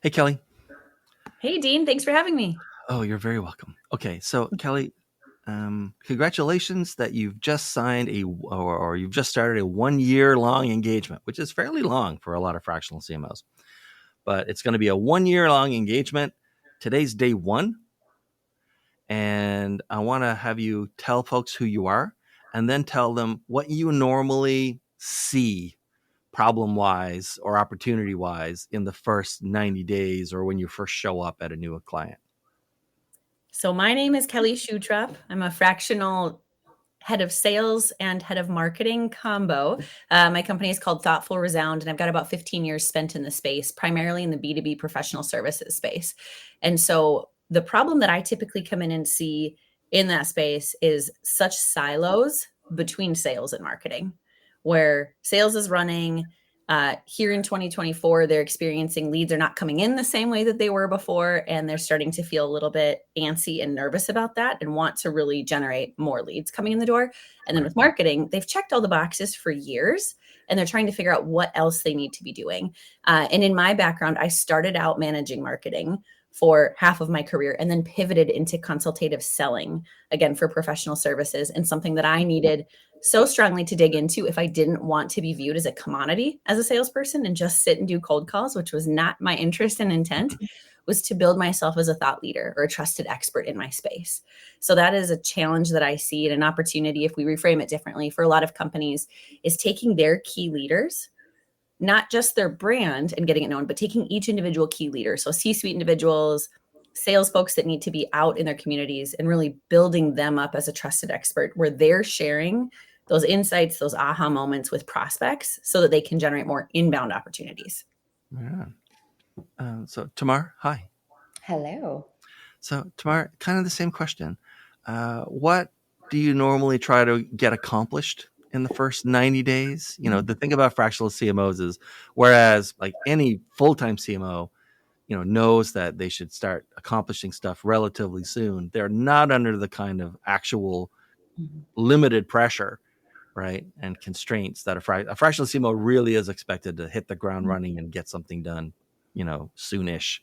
Hey, Kelly. Hey, Dean, thanks for having me. Oh, you're very welcome. Okay, so Kelly, congratulations that you've just signed or you've just started a 1 year long engagement, which is fairly long for a lot of fractional CMOs. But it's going to be a 1 year long engagement. Today's day one, and I want to have you tell folks who you are, and then tell them what you normally see problem wise or opportunity wise in the first 90 days or when you first show up at a new client. So, my name is Kelli Schutrop. I'm a fractional head of sales and head of marketing combo. My company is called Thoughtful Resound, and I've got about 15 years spent in the space, primarily in the B2B professional services space. And so, the problem that I typically come in and see in that space is such silos between sales and marketing, where sales is running. Here in 2024, they're experiencing leads are not coming in the same way that they were before, and they're starting to feel a little bit antsy and nervous about that and want to really generate more leads coming in the door. And then Right. with marketing, they've checked all the boxes for years and they're trying to figure out what else they need to be doing. And in my background, I started out managing marketing for half of my career and then pivoted into consultative selling again for professional services, and something that I needed so strongly to dig into if I didn't want to be viewed as a commodity as a salesperson and just sit and do cold calls, which was not my interest and intent, was to build myself as a thought leader or a trusted expert in my space. So that is a challenge that I see, and an opportunity, if we reframe it differently for a lot of companies, is taking their key leaders, not just their brand and getting it known, but taking each individual key leader. So C-suite individuals, sales folks that need to be out in their communities, and really building them up as a trusted expert where they're sharing those insights, those aha moments with prospects so that they can generate more inbound opportunities. Yeah. So Tamar, hi. Hello. So Tamar, kind of the same question. What do you normally try to get accomplished in the first 90 days? The thing about fractional CMOs is, whereas like any full-time CMO, knows that they should start accomplishing stuff relatively soon, they're not under the kind of actual Mhm. limited pressure, right, and constraints that a fractional CMO really is expected to hit the ground running and get something done, soonish.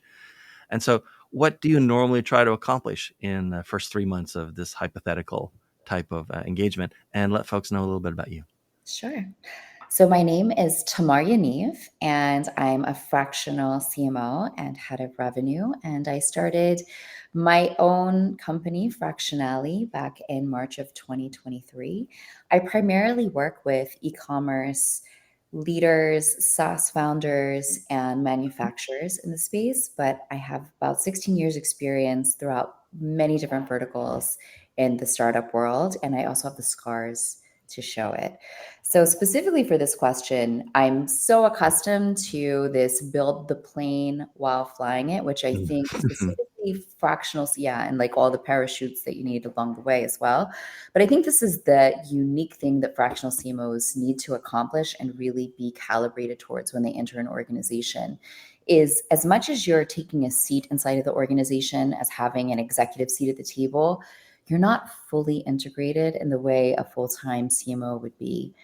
And so, what do you normally try to accomplish in the first 3 months of this hypothetical type of engagement? And let folks know a little bit about you. Sure. So my name is Tamar Yaniv, and I'm a fractional CMO and head of revenue. And I started my own company, Fractionally, back in March of 2023. I primarily work with e-commerce leaders, SaaS founders, and manufacturers in the space, but I have about 16 years experience throughout many different verticals in the startup world, and I also have the scars to show it. So, specifically for this question, I'm so accustomed to this build the plane while flying it, which I think specifically fractionals, yeah, and like all the parachutes that you need along the way as well. But I think this is the unique thing that fractional CMOs need to accomplish and really be calibrated towards when they enter an organization. Is as much as you're taking a seat inside of the organization as having an executive seat at the table, you're not fully integrated in the way a full-time CMO would be.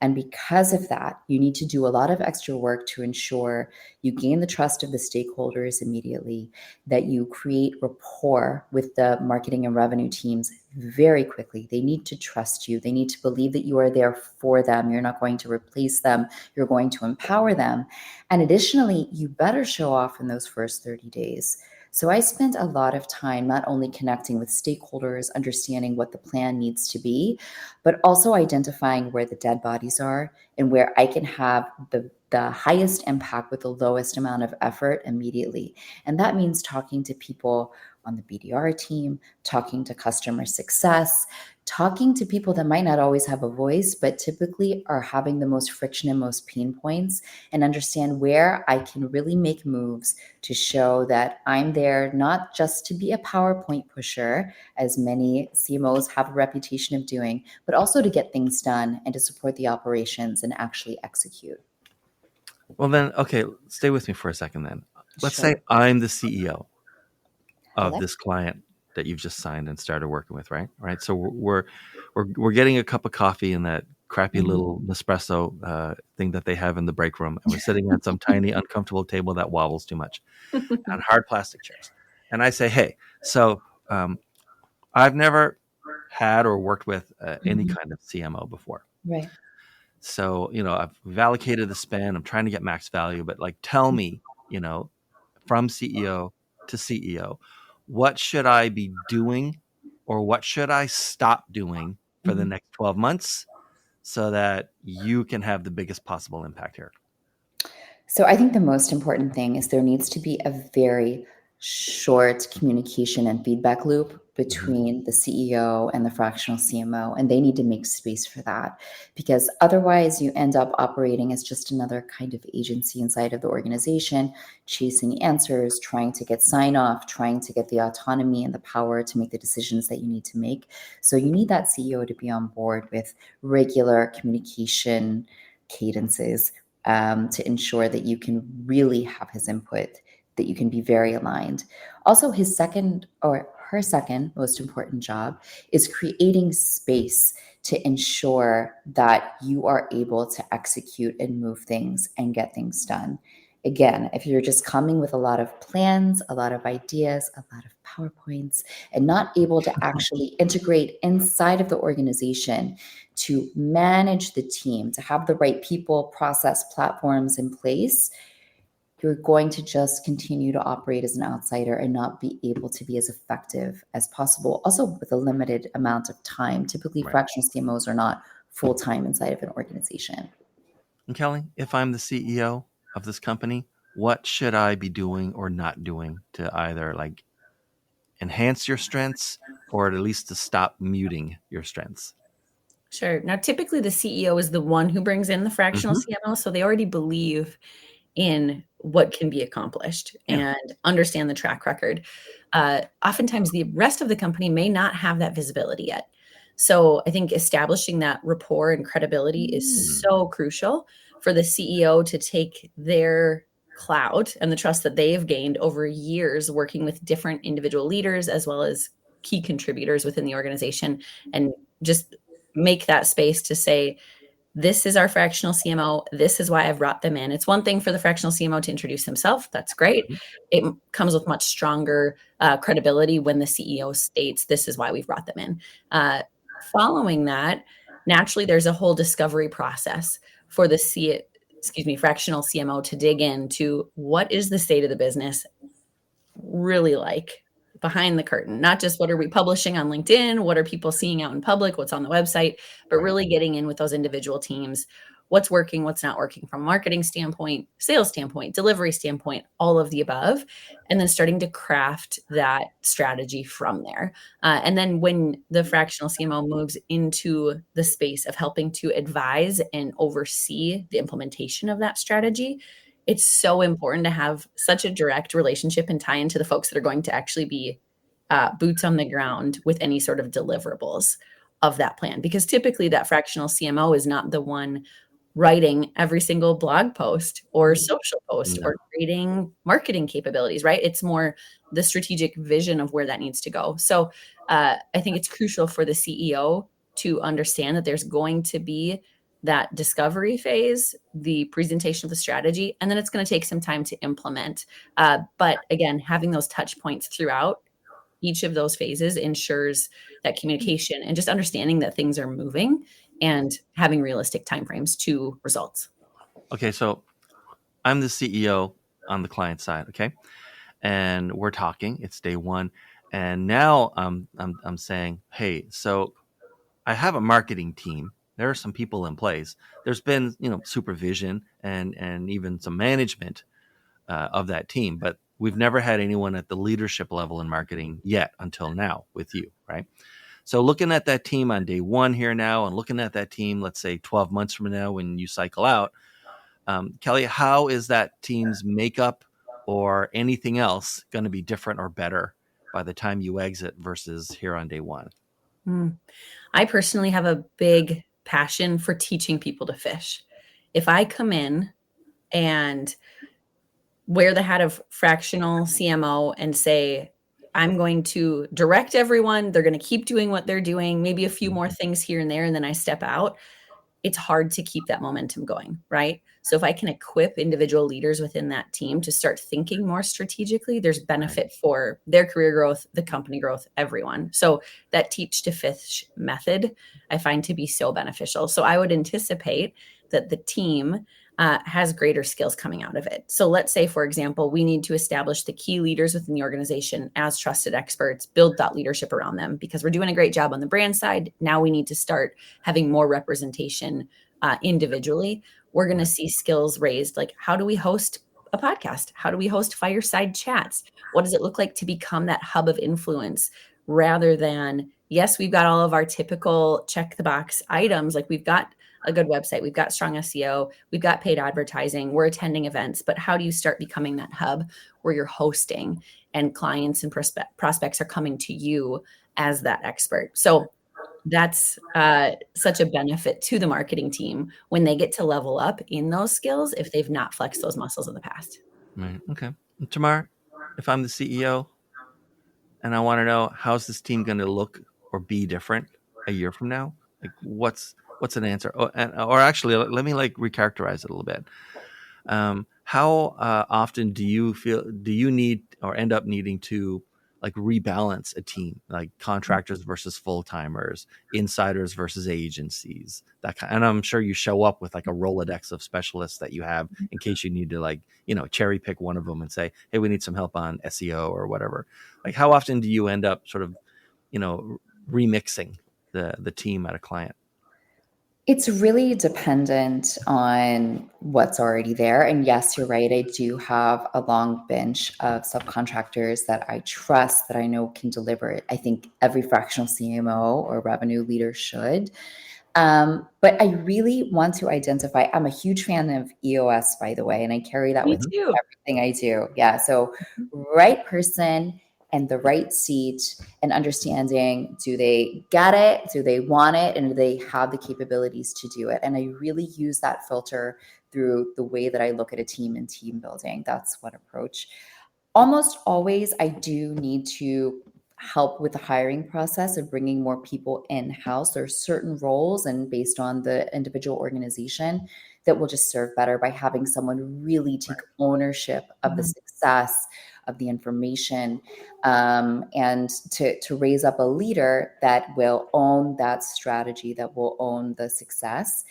And because of that, you need to do a lot of extra work to ensure you gain the trust of the stakeholders immediately, that you create rapport with the marketing and revenue teams very quickly. They need to trust you. They need to believe that you are there for them. You're not going to replace them. You're going to empower them. And additionally, you better show off in those first 30 days. So I spent a lot of time not only connecting with stakeholders, understanding what the plan needs to be, but also identifying where the dead bodies are and where I can have the highest impact with the lowest amount of effort immediately. And that means talking to people on the BDR team, talking to customer success, talking to people that might not always have a voice, but typically are having the most friction and most pain points, and understand where I can really make moves to show that I'm there not just to be a PowerPoint pusher, as many CMOs have a reputation of doing, but also to get things done and to support the operations and actually execute. Well, then, okay, stay with me for a second then. Let's Sure. say I'm the CEO of Hello? this client that you've just signed and started working with, right? Right. So we're getting a cup of coffee in that crappy little Nespresso thing that they have in the break room, and we're sitting at some tiny, uncomfortable table that wobbles too much on hard plastic chairs. And I say, hey, so I've never had or worked with any kind of CMO before. Right. So, I've allocated the spend. I'm trying to get max value, but like, tell me, from CEO to CEO, what should I be doing or what should I stop doing for the next 12 months so that you can have the biggest possible impact here? So I think the most important thing is there needs to be a very short communication and feedback loop between the CEO and the fractional CMO, and they need to make space for that, because otherwise you end up operating as just another kind of agency inside of the organization, chasing answers, trying to get sign off, trying to get the autonomy and the power to make the decisions that you need to make. So you need that CEO to be on board with regular communication cadences, to ensure that you can really have his input, that you can be very aligned. Also, his second or her second most important job is creating space to ensure that you are able to execute and move things and get things done. Again, if you're just coming with a lot of plans, a lot of ideas, a lot of PowerPoints, and not able to actually integrate inside of the organization to manage the team, to have the right people, process, platforms in place, you're going to just continue to operate as an outsider and not be able to be as effective as possible. Also, with a limited amount of time. Typically, Right. fractional CMOs are not full-time inside of an organization. And Kelly, if I'm the CEO of this company, what should I be doing or not doing to either like enhance your strengths or at least to stop muting your strengths? Sure. Now, typically the CEO is the one who brings in the fractional Mm-hmm. CMO, so they already believe in what can be accomplished Yeah. and understand the track record. Oftentimes, the rest of the company may not have that visibility yet. So I think establishing that rapport and credibility is so crucial for the CEO to take their clout and the trust that they have gained over years working with different individual leaders as well as key contributors within the organization, and just make that space to say, this is our fractional CMO. This is why I've brought them in. It's one thing for the fractional CMO to introduce himself. That's great. It comes with much stronger credibility when the CEO states, this is why we've brought them in. Following that, naturally, there's a whole discovery process for the fractional CMO to dig into what is the state of the business really like behind the curtain, not just what are we publishing on LinkedIn, what are people seeing out in public, what's on the website, but really getting in with those individual teams, what's working, what's not working from a marketing standpoint, sales standpoint, delivery standpoint, all of the above, and then starting to craft that strategy from there. And then when the fractional CMO moves into the space of helping to advise and oversee the implementation of that strategy, it's so important to have such a direct relationship and tie into the folks that are going to actually be boots on the ground with any sort of deliverables of that plan. Because typically that fractional CMO is not the one writing every single blog post or social post No. or creating marketing capabilities, right? It's more the strategic vision of where that needs to go. So I think it's crucial for the CEO to understand that there's going to be that discovery phase, the presentation of the strategy, and then it's going to take some time to implement. But again, having those touch points throughout each of those phases ensures that communication and just understanding that things are moving and having realistic timeframes to results. Okay, so I'm the CEO on the client side, okay? And we're talking, it's day one. And now I'm saying, hey, so I have a marketing team. There are some people in place. There's been, supervision and even some management of that team, but we've never had anyone at the leadership level in marketing yet until now with you, right? So looking at that team on day one here now, and looking at that team, let's say 12 months from now when you cycle out, Kelly, how is that team's makeup or anything else going to be different or better by the time you exit versus here on day one? I personally have a big passion for teaching people to fish. If I come in and wear the hat of fractional CMO and say, I'm going to direct everyone, they're going to keep doing what they're doing, maybe a few more things here and there, and then I step out, it's hard to keep that momentum going, right? So if I can equip individual leaders within that team to start thinking more strategically, there's benefit for their career growth, the company growth, everyone. So that teach to fish method I find to be so beneficial. So I would anticipate that the team has greater skills coming out of it. So let's say, for example, we need to establish the key leaders within the organization as trusted experts, build thought leadership around them because we're doing a great job on the brand side. Now we need to start having more representation individually. We're going to see skills raised, like how do we host a podcast? How do we host fireside chats? What does it look like to become that hub of influence rather than, yes, we've got all of our typical check the box items, like we've got a good website, we've got strong SEO, we've got paid advertising, we're attending events, but how do you start becoming that hub where you're hosting and clients and prospects are coming to you as that expert? So that's such a benefit to the marketing team when they get to level up in those skills if they've not flexed those muscles in the past. Right. Okay. Tamar, if I'm the CEO and I want to know how's this team going to look or be different a year from now, like what's an answer? Or actually, let me like recharacterize it a little bit. How often do you need or end up needing to like rebalance a team, like contractors versus full timers, insiders versus agencies, that kind? And I'm sure you show up with like a Rolodex of specialists that you have in case you need to like cherry pick one of them and say, hey, we need some help on SEO or whatever. Like how often do you end up sort of remixing the team at a client? It's really dependent on what's already there. And yes, you're right. I do have a long bench of subcontractors that I trust, that I know can deliver it. I think every fractional CMO or revenue leader should. But I really want to identify, I'm a huge fan of EOS, by the way, and I carry that Me with too. everything I do. Yeah. So right person and the right seat, and understanding, do they get it? Do they want it? And do they have the capabilities to do it? And I really use that filter through the way that I look at a team and team building. That's one approach. Almost always, I do need to help with the hiring process of bringing more people in-house. There are certain roles, and based on the individual organization, that will just serve better by having someone really take ownership of the success of the information, and to raise up a leader that will own that strategy, that will own the success.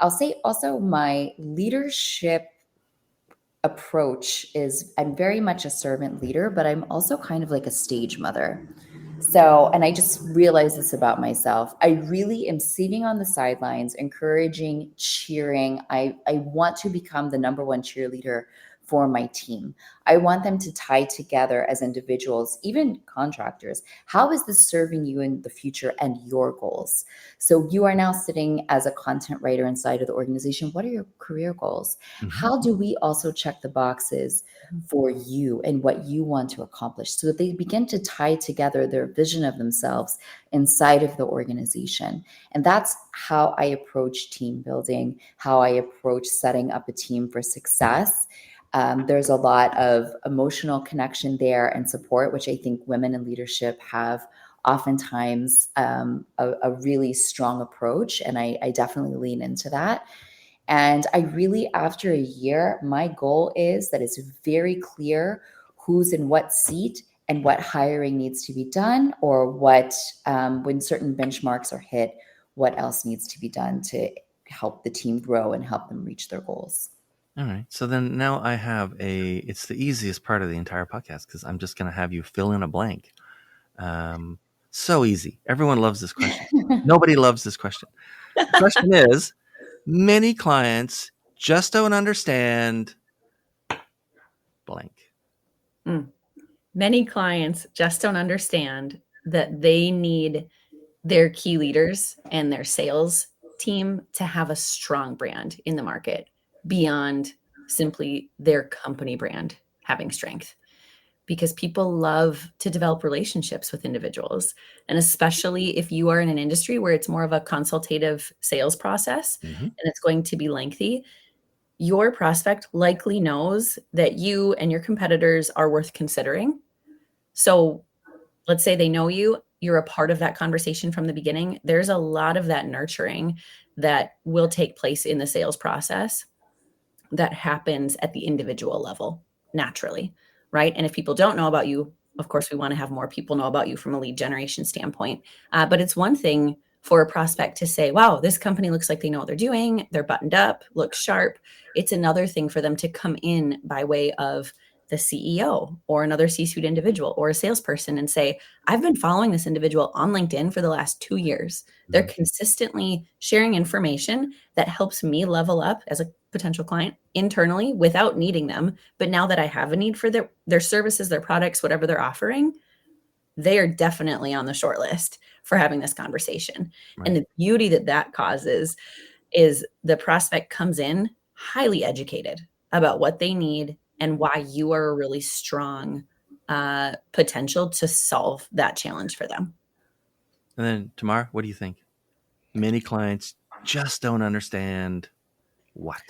I'll say also my leadership approach is, I'm very much a servant leader, but I'm also kind of like a stage mother. So, and I just realized this about myself. I really am sitting on the sidelines, encouraging, cheering. I want to become the number one cheerleader for my team. I want them to tie together as individuals, even contractors. How is this serving you in the future and your goals? So you are now sitting as a content writer inside of the organization. What are your career goals? Mm-hmm. How do we also check the boxes for you and what you want to accomplish, so that they begin to tie together their vision of themselves inside of the organization? And that's how I approach team building, how I approach setting up a team for success. There's a lot of emotional connection there and support, which I think women in leadership have oftentimes a really strong approach. And I definitely lean into that. And I really, after a year, my goal is that it's very clear who's in what seat and what hiring needs to be done, or what, when certain benchmarks are hit, what else needs to be done to help the team grow and help them reach their goals. All right. So then now I have it's the easiest part of the entire podcast because I'm just going to have you fill in a blank. So easy. Everyone loves this question. Nobody loves this question. The question is, many clients just don't understand blank. Many clients just don't understand that they need their key leaders and their sales team to have a strong brand in the market beyond simply their company brand having strength. Because people love to develop relationships with individuals. And especially if you are in an industry where it's more of a consultative sales process and it's going to be lengthy, your prospect likely knows that you and your competitors are worth considering. So let's say they know you you're a part of that conversation from the beginning, there's a lot of that nurturing that will take place in the sales process that happens at the individual level naturally, right? And if people don't know about you, of course, we want to have more people know about you from a lead generation standpoint. But it's one thing for a prospect to say, wow, this company looks like they know what they're doing. They're buttoned up, look sharp. It's another thing for them to come in by way of the CEO or another C-suite individual or a salesperson and say, I've been following this individual on LinkedIn for the last 2 years. They're consistently sharing information that helps me level up as a potential client internally without needing them. But now that I have a need for their services, their products, whatever they're offering, they are definitely on the short list for having this conversation. Right. And the beauty that causes is the prospect comes in highly educated about what they need and why you are a really strong potential to solve that challenge for them. And then Tamar, what do you think? Many clients just don't understand what?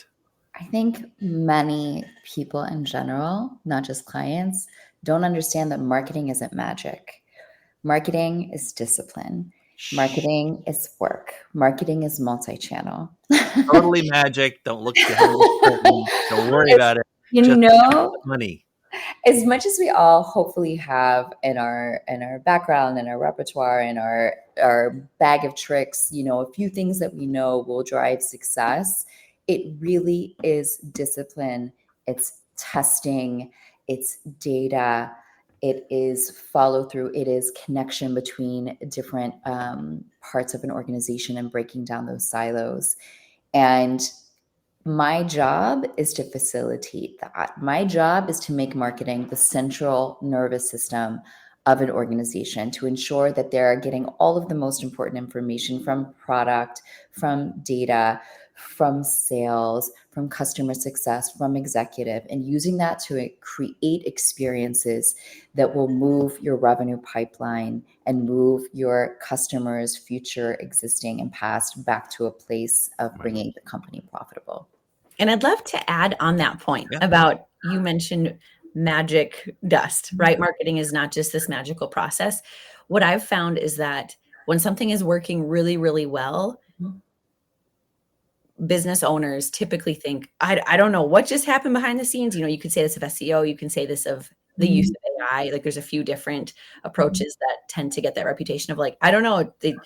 I think many people in general, not just clients, don't understand that marketing isn't magic. Marketing is discipline. Marketing is work. Marketing is multi-channel. Totally magic. Don't look behind the curtain. Don't worry about it. You Just know, money. as much as we all hopefully have in our background, in our repertoire, in our bag of tricks, a few things that we know will drive success, it really is discipline. It's testing, it's data, it is follow through, it is connection between different parts of an organization and breaking down those silos. And my job is to facilitate that. My job is to make marketing the central nervous system of an organization, to ensure that they're getting all of the most important information from product, from data, from sales, from customer success, from executive, and using that to create experiences that will move your revenue pipeline and move your customers' future, existing, and past back to a place of bringing the company profitable. And I'd love to add on that point about, you mentioned magic dust, right? Marketing is not just this magical process. What I've found is that when something is working really, really well, business owners typically think, I don't know what just happened behind the scenes. You could say this of SEO, you can say this of the use of AI. Like there's a few different approaches that tend to get that reputation of like, I don't know, the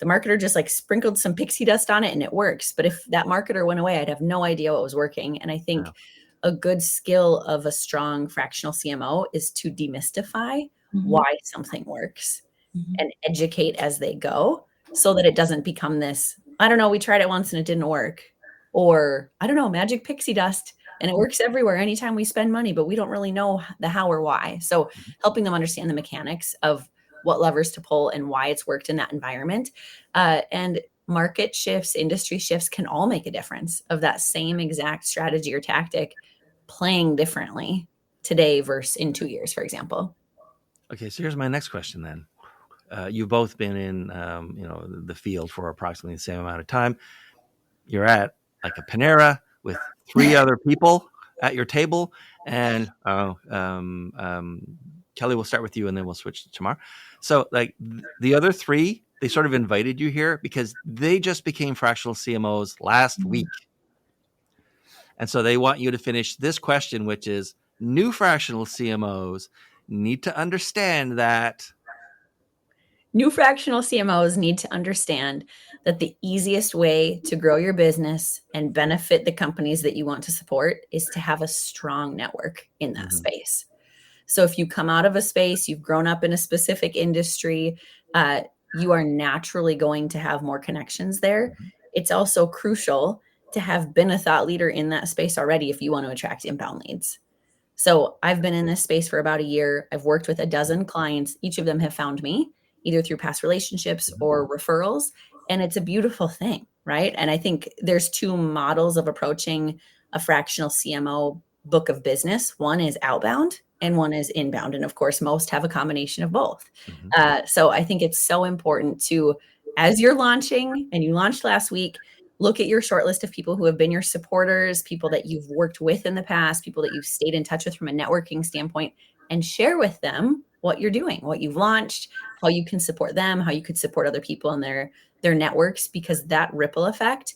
marketer just like sprinkled some pixie dust on it and it works. But if that marketer went away, I'd have no idea what was working. And I think a good skill of a strong fractional CMO is to demystify why something works and educate as they go so that it doesn't become this, I don't know, we tried it once and it didn't work. Or I don't know, magic pixie dust and it works everywhere anytime we spend money, but we don't really know the how or why. So helping them understand the mechanics of what levers to pull and why it's worked in that environment. And market shifts, industry shifts can all make a difference of that same exact strategy or tactic playing differently today versus in 2 years, for example. Okay, so here's my next question then. You've both been in the field for approximately the same amount of time. You're at like a Panera with 3 other people at your table, and Kelli, we'll start with you and then we'll switch to Tamar. So like the other 3, they sort of invited you here because they just became fractional CMOs last week. And so they want you to finish this question, which is new fractional CMOs need to understand that. New fractional CMOs need to understand that the easiest way to grow your business and benefit the companies that you want to support is to have a strong network in that space. So if you come out of a space, you've grown up in a specific industry, you are naturally going to have more connections there. It's also crucial to have been a thought leader in that space already if you want to attract inbound leads. So I've been in this space for about a year. I've worked with a dozen clients. Each of them have found me either through past relationships or referrals. And it's a beautiful thing, right? And I think there's 2 models of approaching a fractional CMO book of business. One is outbound and one is inbound. And of course, most have a combination of both. So I think it's so important to, as you're launching and you launched last week, look at your short list of people who have been your supporters, people that you've worked with in the past, people that you've stayed in touch with from a networking standpoint, and share with them what you're doing, what you've launched, how you can support them, how you could support other people in their networks, because that ripple effect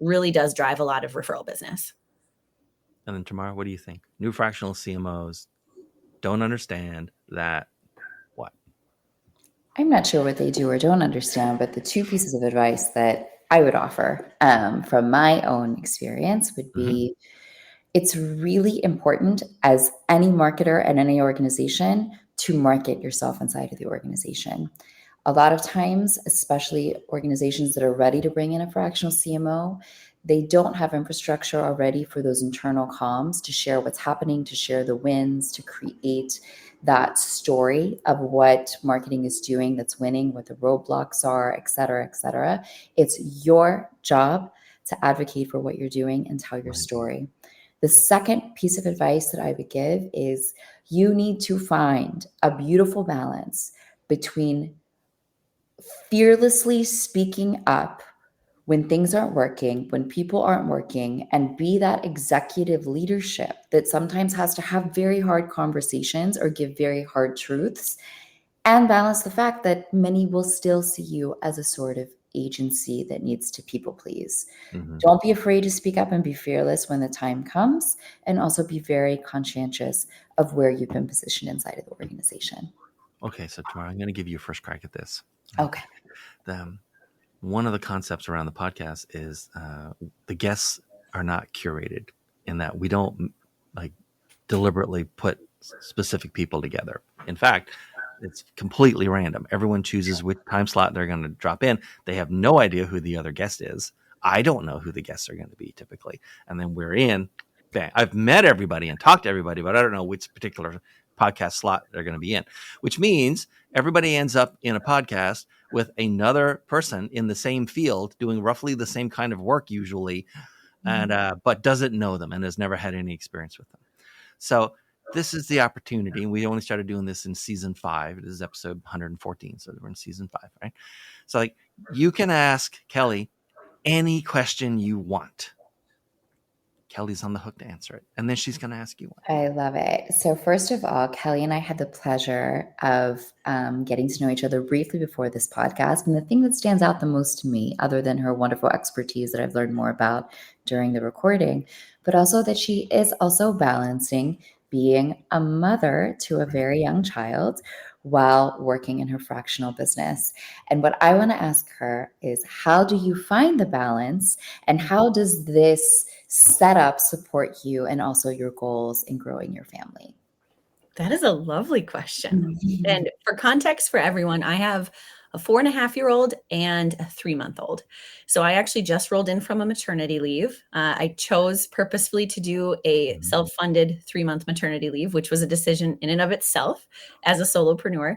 really does drive a lot of referral business. And then Tamar, what do you think? New fractional CMOs don't understand that what? I'm not sure what they do or don't understand, but the two pieces of advice that I would offer from my own experience would be it's really important as any marketer and any organization to market yourself inside of the organization. A lot of times, especially organizations that are ready to bring in a fractional CMO, they don't have infrastructure already for those internal comms to share what's happening, to share the wins, to create that story of what marketing is doing that's winning, what the roadblocks are, et cetera, et cetera. It's your job to advocate for what you're doing and tell your story. The second piece of advice that I would give is you need to find a beautiful balance between fearlessly speaking up when things aren't working, when people aren't working, and be that executive leadership that sometimes has to have very hard conversations or give very hard truths, and balance the fact that many will still see you as a sort of agency that needs to people please. Don't be afraid to speak up and be fearless when the time comes, and also be very conscientious of where you've been positioned inside of the organization. Okay, so Tamar, I'm going to give you a first crack at this. Okay. One of the concepts around the podcast is the guests are not curated, in that we don't like deliberately put specific people together. In fact, it's completely random. Everyone chooses which time slot they're going to drop in. They have no idea who the other guest is. I don't know who the guests are going to be typically. And then we're in. Bang. I've met everybody and talked to everybody, but I don't know which particular podcast slot they're going to be in, which means everybody ends up in a podcast with another person in the same field doing roughly the same kind of work usually, and but doesn't know them and has never had any experience with them. So this is the opportunity. We only started doing this in season 5. This is episode 114, so we're in season 5, right? So like you can ask Kelli any question you want. Kelli's on the hook to answer it, and then she's going to ask you one. I love it. So first of all, Kelli and I had the pleasure of getting to know each other briefly before this podcast. And the thing that stands out the most to me, other than her wonderful expertise that I've learned more about during the recording, but also that she is also balancing being a mother to a very young child while working in her fractional business. And what I want to ask her is, how do you find the balance, and how does this setup support you and also your goals in growing your family? That is a lovely question. And for context for everyone, I have a 4.5-year-old and a 3-month-old. So I actually just rolled in from a maternity leave. I chose purposefully to do a self-funded 3-month maternity leave, which was a decision in and of itself as a solopreneur.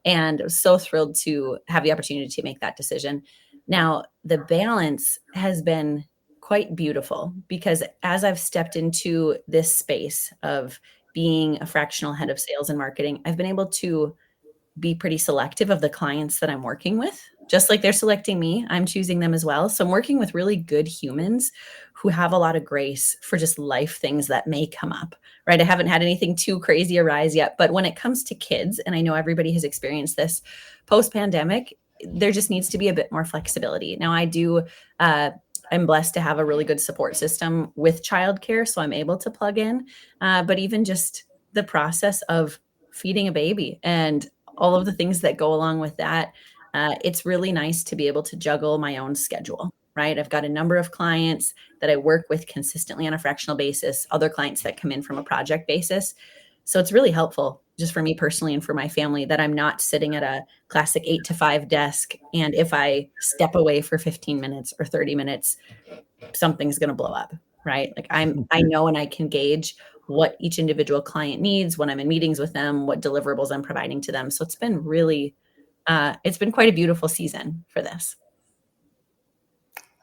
And I was so thrilled to have the opportunity to make that decision. Now, the balance has been quite beautiful, because as I've stepped into this space of being a fractional head of sales and marketing, I've been able to be pretty selective of the clients that I'm working with. Just like they're selecting me, I'm choosing them as well. So I'm working with really good humans who have a lot of grace for just life things that may come up, right? I haven't had anything too crazy arise yet, but when it comes to kids, and I know everybody has experienced this post-pandemic, there just needs to be a bit more flexibility. Now I'm blessed to have a really good support system with childcare, so I'm able to plug in. But even just the process of feeding a baby and all of the things that go along with that, it's really nice to be able to juggle my own schedule, right? I've got a number of clients that I work with consistently on a fractional basis, other clients that come in from a project basis. So it's really helpful just for me personally and for my family that I'm not sitting at a classic 8 to 5 desk. And if I step away for 15 minutes or 30 minutes, something's going to blow up, right? Like I know, and I can gauge what each individual client needs when I'm in meetings with them, what deliverables I'm providing to them. So it's been really, it's been quite a beautiful season for this.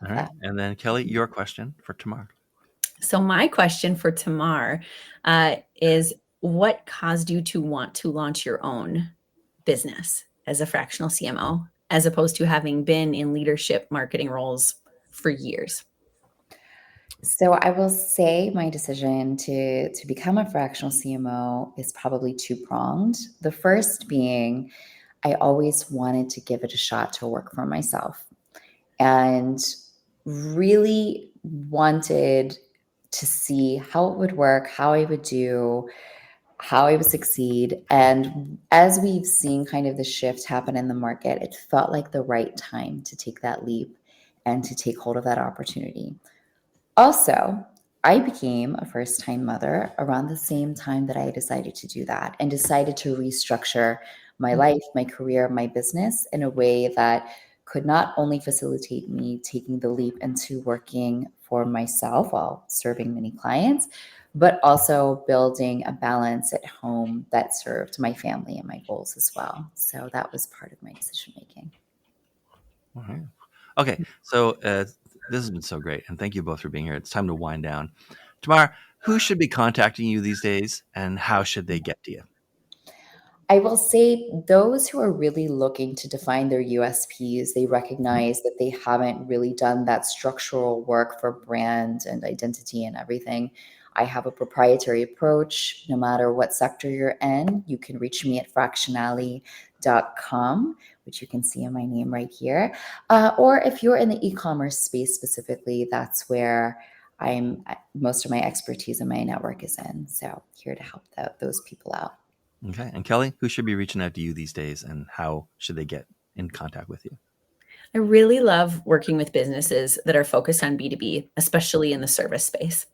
All right. And then Kelli, your question for Tamar. So my question for Tamar is, what caused you to want to launch your own business as a fractional CMO, as opposed to having been in leadership marketing roles for years? So I will say my decision to become a fractional CMO is probably two pronged. The first being I always wanted to give it a shot to work for myself and really wanted to see how it would work, how I would do, how I would succeed. And as we've seen kind of the shift happen in the market, it felt like the right time to take that leap and to take hold of that opportunity. Also, I became a first time mother around the same time that I decided to do that and decided to restructure my life, my career, my business in a way that could not only facilitate me taking the leap into working for myself while serving many clients, but also building a balance at home that served my family and my goals as well. So that was part of my decision making. All right. Okay, so this has been so great, and thank you both for being here. It's time to wind down. Tamar, who should be contacting you these days, and how should they get to you? I will say those who are really looking to define their USPs, they recognize that they haven't really done that structural work for brand and identity and everything. I have a proprietary approach. No matter what sector you're in, you can reach me at fractionally.com, which you can see in my name right here. Or if you're in the e-commerce space specifically, that's where most of my expertise and my network is in. So here to help those people out. Okay, and Kelly, who should be reaching out to you these days, and how should they get in contact with you? I really love working with businesses that are focused on B2B, especially in the service space,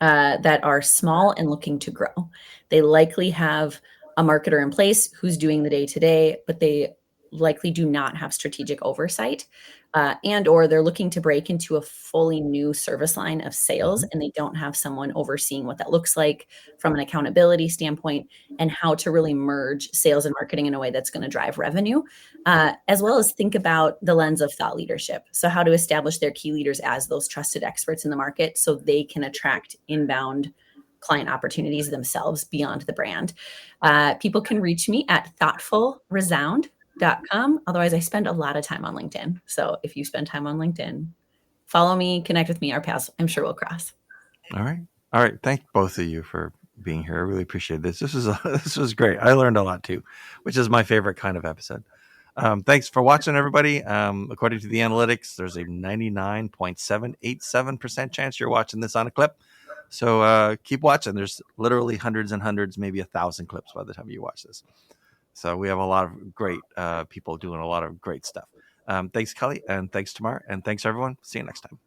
that are small and looking to grow. They likely have a marketer in place who's doing the day to day, but they likely do not have strategic oversight, and or they're looking to break into a fully new service line of sales, and they don't have someone overseeing what that looks like from an accountability standpoint and how to really merge sales and marketing in a way that's going to drive revenue, as well as think about the lens of thought leadership. So how to establish their key leaders as those trusted experts in the market so they can attract inbound client opportunities themselves beyond the brand. People can reach me at thoughtfulresound.com. Otherwise, I spend a lot of time on LinkedIn. So if you spend time on LinkedIn, follow me, connect with me. Our paths, I'm sure, will cross. All right, all right. Thank both of you for being here. I really appreciate this. This was this was great. I learned a lot too, which is my favorite kind of episode. Thanks for watching, everybody. According to the analytics, there's a 99.787% chance you're watching this on a clip. So keep watching. There's literally hundreds and hundreds, maybe 1,000 clips by the time you watch this. So we have a lot of great people doing a lot of great stuff. Thanks, Kelly, and thanks, Tamar, and thanks, everyone. See you next time.